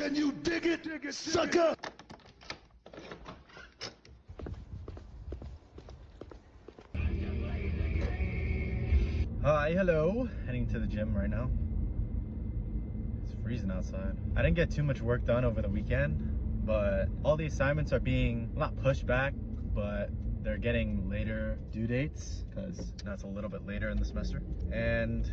Can you dig it, sucker? Hi, hello. Heading to the gym right now. It's freezing outside. I didn't get too much work done over the weekend, but all the assignments are being not pushed back, but they're getting later due dates because now it's a little bit later in the semester. And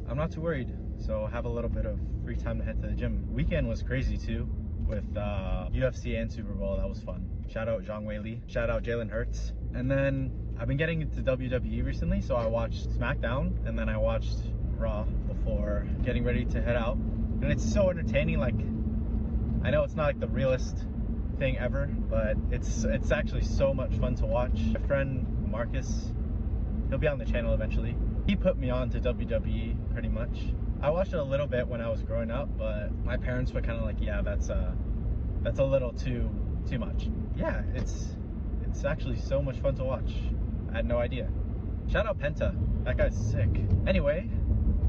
I'm not too worried, so I have a little bit of free time to head to the gym. Weekend was crazy too, with UFC and Super Bowl. That was fun. Shout out Zhang Weili. Shout out Jalen Hurts. And then I've been getting into WWE recently, so I watched SmackDown and then I watched Raw before getting ready to head out. And it's so entertaining. Like, I know it's not like the realest thing ever, but it's actually so much fun to watch. My friend Marcus, he'll be on the channel eventually. He put me on to WWE pretty much. I watched it a little bit when I was growing up, but my parents were kind of like, yeah, that's a little too much. Yeah, it's actually so much fun to watch. I had no idea. Shout out Penta, that guy's sick. Anyway,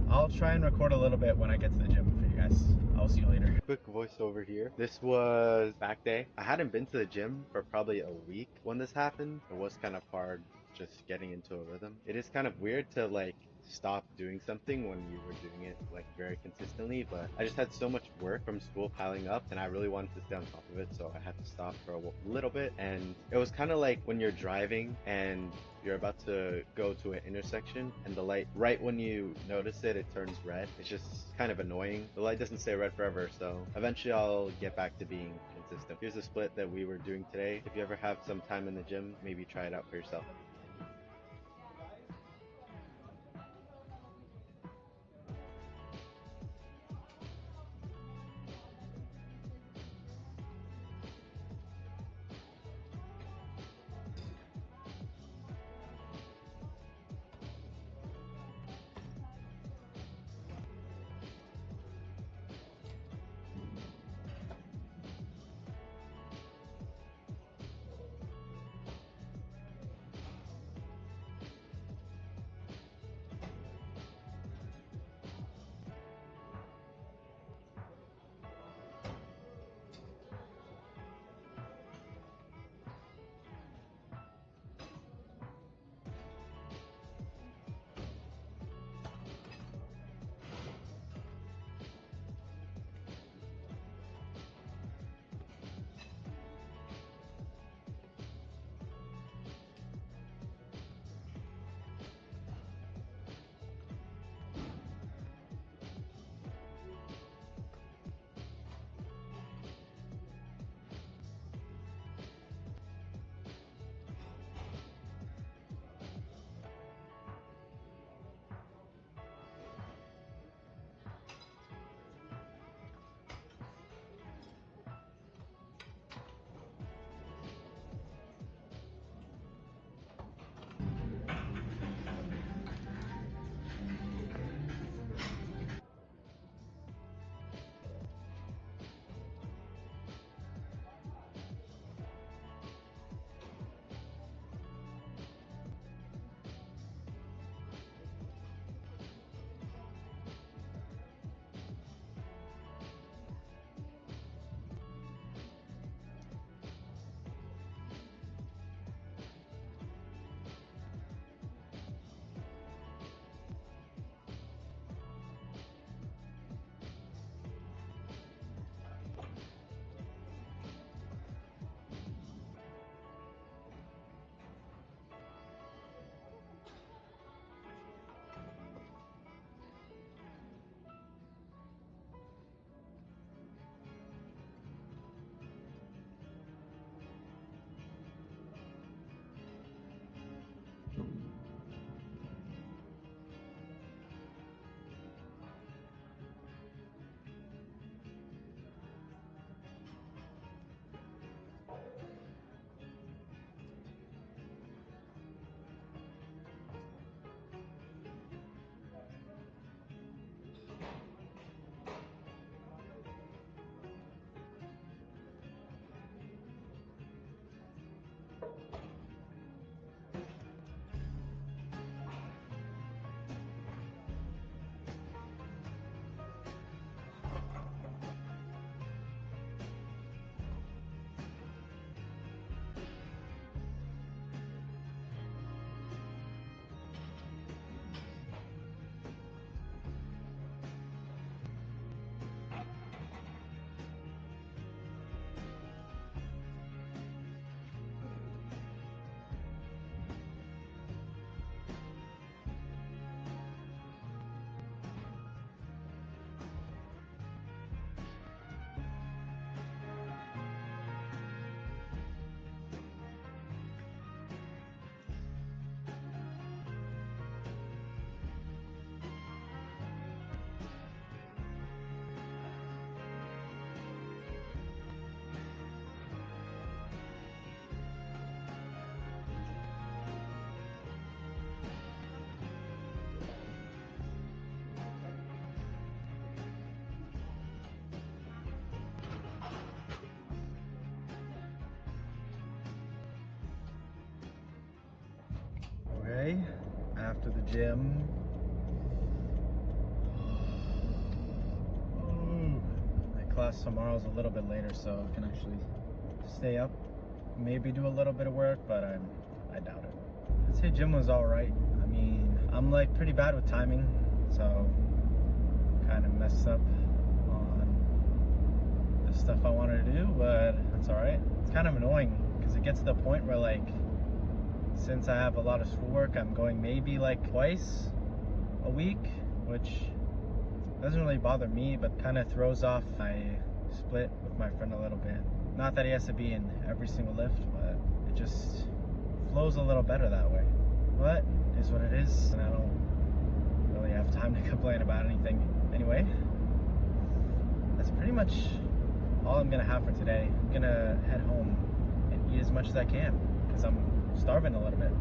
I'll try and record a little bit when I get to the gym for you guys. I'll see you later. Quick voiceover here. This was back day. I hadn't been to the gym for probably a week when this happened. It was kind of hard just getting into a rhythm. It is kind of weird to like stop doing something when you were doing it like very consistently, but I just had so much work from school piling up and I really wanted to stay on top of it, so I had to stop for a little bit. And it was kind of like when you're driving and you're about to go to an intersection and the light, right when you notice it, it turns red. It's just kind of annoying. The light doesn't stay red forever, so eventually I'll get back to being consistent. Here's a split that we were doing today. If you ever have some time in the gym, maybe try it out for yourself. to the gym. My class tomorrow is a little bit later, so I can actually stay up, maybe do a little bit of work, but I doubt it. I'd say gym was alright. I mean, I'm like pretty bad with timing, so kind of messed up on the stuff I wanted to do, but that's alright. It's kind of annoying because it gets to the point where, like, since I have a lot of schoolwork, I'm going maybe like twice a week, which doesn't really bother me, but kind of throws off my split with my friend a little bit. Not that he has to be in every single lift, but it just flows a little better that way. But it is what it is, and I don't really have time to complain about anything. Anyway, that's pretty much all I'm gonna have for today. I'm gonna head home and eat as much as I can, because I'm starving a little bit.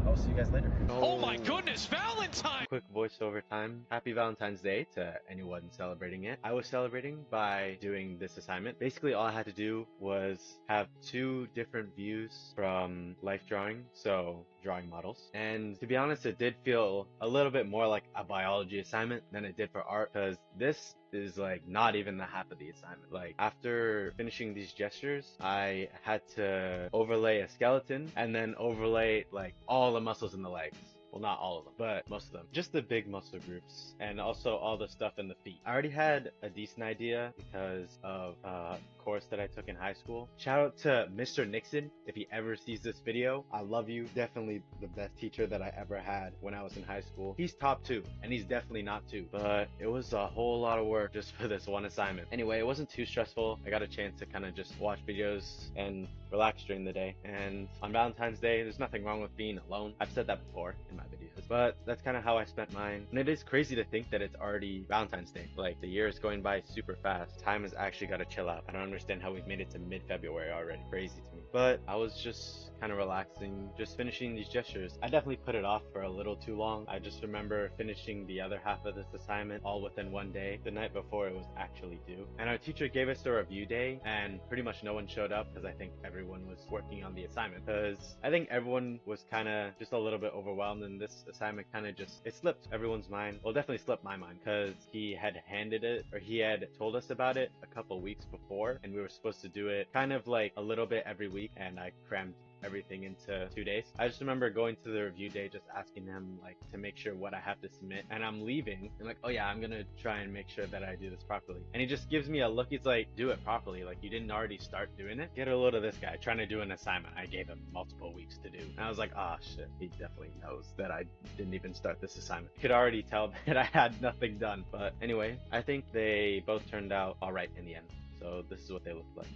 I will see you guys later. Oh my goodness, Valentine! Quick voiceover time. Happy Valentine's Day to anyone celebrating it. I was celebrating by doing this assignment. Basically, all I had to do was have 2 different views from life drawing, so drawing models. And to be honest, it did feel a little bit more like a biology assignment than it did for art, because this is like not even the half of the assignment. Like, after finishing these gestures, I had to overlay a skeleton and then overlay like all the muscles in the legs. Well, not all of them, but most of them. Just the big muscle groups, and also all the stuff in the feet. I already had a decent idea because of a course that I took in high school. Shout out to Mr. Nixon, if he ever sees this video. I love you. Definitely the best teacher that I ever had when I was in high school. He's top 2, and he's definitely not 2, but it was a whole lot of work just for this one assignment. Anyway, it wasn't too stressful. I got a chance to kind of just watch videos and relax during the day. And on Valentine's Day, there's nothing wrong with being alone. I've said that before in my videos, but that's kind of how I spent mine. And it is crazy to think that it's already Valentine's Day. Like, the year is going by super fast. Time has actually got to chill out. I don't understand how we've made it to mid-February already. Crazy to me. But I was just kind of relaxing, just finishing these gestures. I definitely put it off for a little too long. I just remember finishing the other half of this assignment all within one day, the night before it was actually due. And our teacher gave us a review day, and pretty much no one showed up because I think everyone was working on the assignment. Because I think everyone was kind of just a little bit overwhelmed, and this assignment kind of just, it slipped everyone's mind. Well, definitely slipped my mind, because he had handed it, or he had told us about it a couple weeks before, and we were supposed to do it kind of like a little bit every week, and I crammed everything into 2 days. I just remember going to the review day, just asking him like to make sure what I have to submit, and I'm leaving and like, oh yeah, I'm gonna try and make sure that I do this properly. And he just gives me a look. He's like, do it properly, like you didn't already start doing it. Get a load of this guy trying to do an assignment I gave him multiple weeks to do. And I was like, ah, shit, he definitely knows that I didn't even start this assignment. You could already tell that I had nothing done. But anyway, I think they both turned out all right in the end. So this is what they looked like.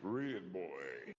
Brilliant boy.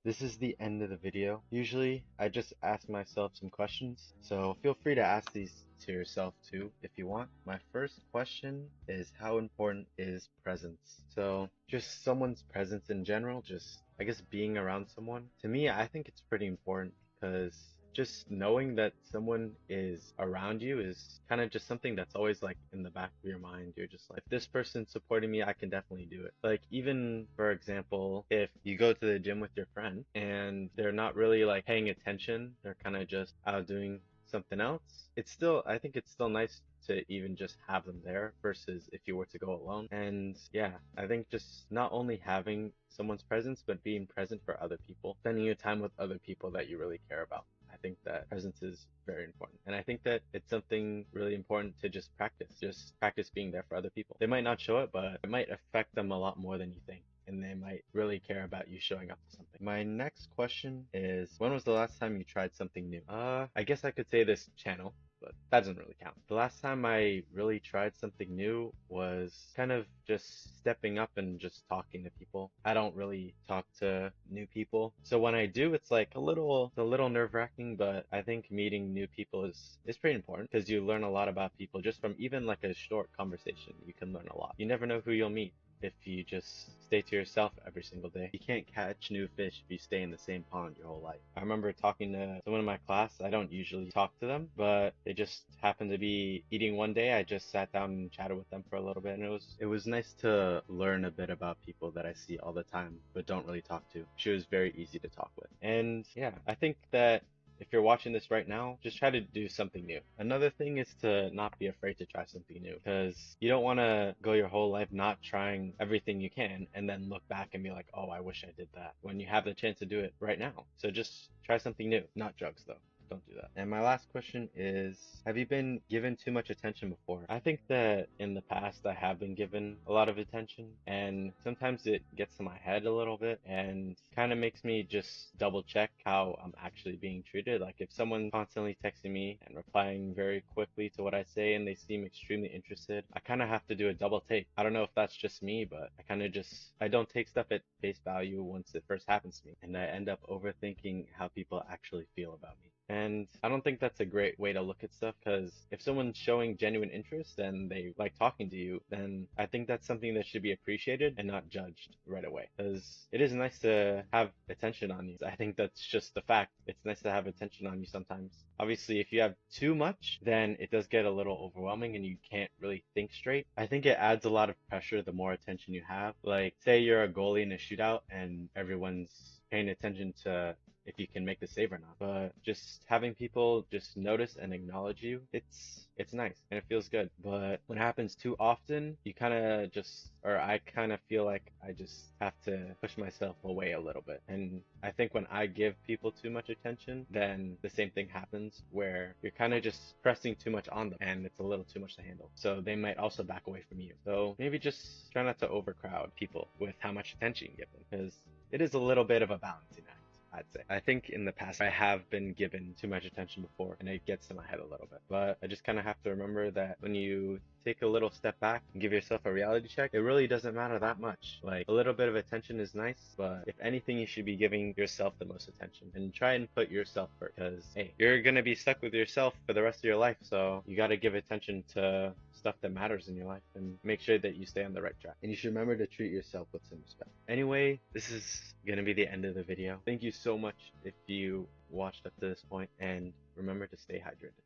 This is the end of the video. Usually, I just ask myself some questions, so feel free to ask these to yourself too if you want. My first question is, how important is presence? So just someone's presence in general, just I guess being around someone. To me, I think it's pretty important, because just knowing that someone is around you is kind of just something that's always like in the back of your mind. You're just like, if this person's supporting me, I can definitely do it. Like, even for example, if you go to the gym with your friend and they're not really like paying attention, they're kind of just out doing something else, it's still, I think it's still nice to even just have them there versus if you were to go alone. And yeah, I think just not only having someone's presence, but being present for other people, spending your time with other people that you really care about. I think that presence is very important. And I think that it's something really important to just practice being there for other people. They might not show it, but it might affect them a lot more than you think, and they might really care about you showing up to something. My next question is, when was the last time you tried something new? I guess I could say this channel, but that doesn't really count. The last time I really tried something new was kind of just stepping up and just talking to people. I don't really talk to new people, so when I do, it's like a little nerve-wracking, but I think meeting new people is pretty important, because you learn a lot about people just from even like a short conversation. You can learn a lot. You never know who you'll meet if you just stay to yourself every single day. You can't catch new fish if you stay in the same pond your whole life. I remember talking to someone in my class. I don't usually talk to them, but they just happened to be eating one day. I just sat down and chatted with them for a little bit, and it was nice to learn a bit about people that I see all the time but don't really talk to. She was very easy to talk with. And yeah, I think that if you're watching this right now, just try to do something new. Another thing is to not be afraid to try something new, because you don't want to go your whole life not trying everything you can and then look back and be like, oh, I wish I did that, when you have the chance to do it right now. So just try something new. Not drugs though. Don't do that. And my last question is, have you been given too much attention before? I think that in the past I have been given a lot of attention, and sometimes it gets to my head a little bit and kind of makes me just double check how I'm actually being treated. Like if someone's constantly texting me and replying very quickly to what I say and they seem extremely interested, I kind of have to do a double take. I don't know if that's just me, but I don't take stuff at face value once it first happens to me, and I end up overthinking how people actually feel about me. And I don't think that's a great way to look at stuff, because if someone's showing genuine interest and they like talking to you, then I think that's something that should be appreciated and not judged right away. Because it is nice to have attention on you. I think that's just the fact. It's nice to have attention on you sometimes. Obviously, if you have too much, then it does get a little overwhelming and you can't really think straight. I think it adds a lot of pressure the more attention you have. Like, say you're a goalie in a shootout and everyone's paying attention to if you can make the save or not. But just having people just notice and acknowledge you, it's nice and it feels good. But when it happens too often, I kind of feel like I just have to push myself away a little bit. And I think when I give people too much attention, then the same thing happens where you're kind of just pressing too much on them and it's a little too much to handle. So they might also back away from you. So maybe just try not to overcrowd people with how much attention you give them, because it is a little bit of a balancing act, I'd say. I think in the past I have been given too much attention before and it gets to my head a little bit. But I just kind of have to remember that when you take a little step back and give yourself a reality check, it really doesn't matter that much. Like, a little bit of attention is nice, but if anything, you should be giving yourself the most attention and try and put yourself first, because hey, you're gonna be stuck with yourself for the rest of your life, so you gotta give attention to stuff that matters in your life and make sure that you stay on the right track. And you should remember to treat yourself with some respect. Anyway, this is gonna be the end of the video. Thank you so much if you watched up to this point, and remember to stay hydrated.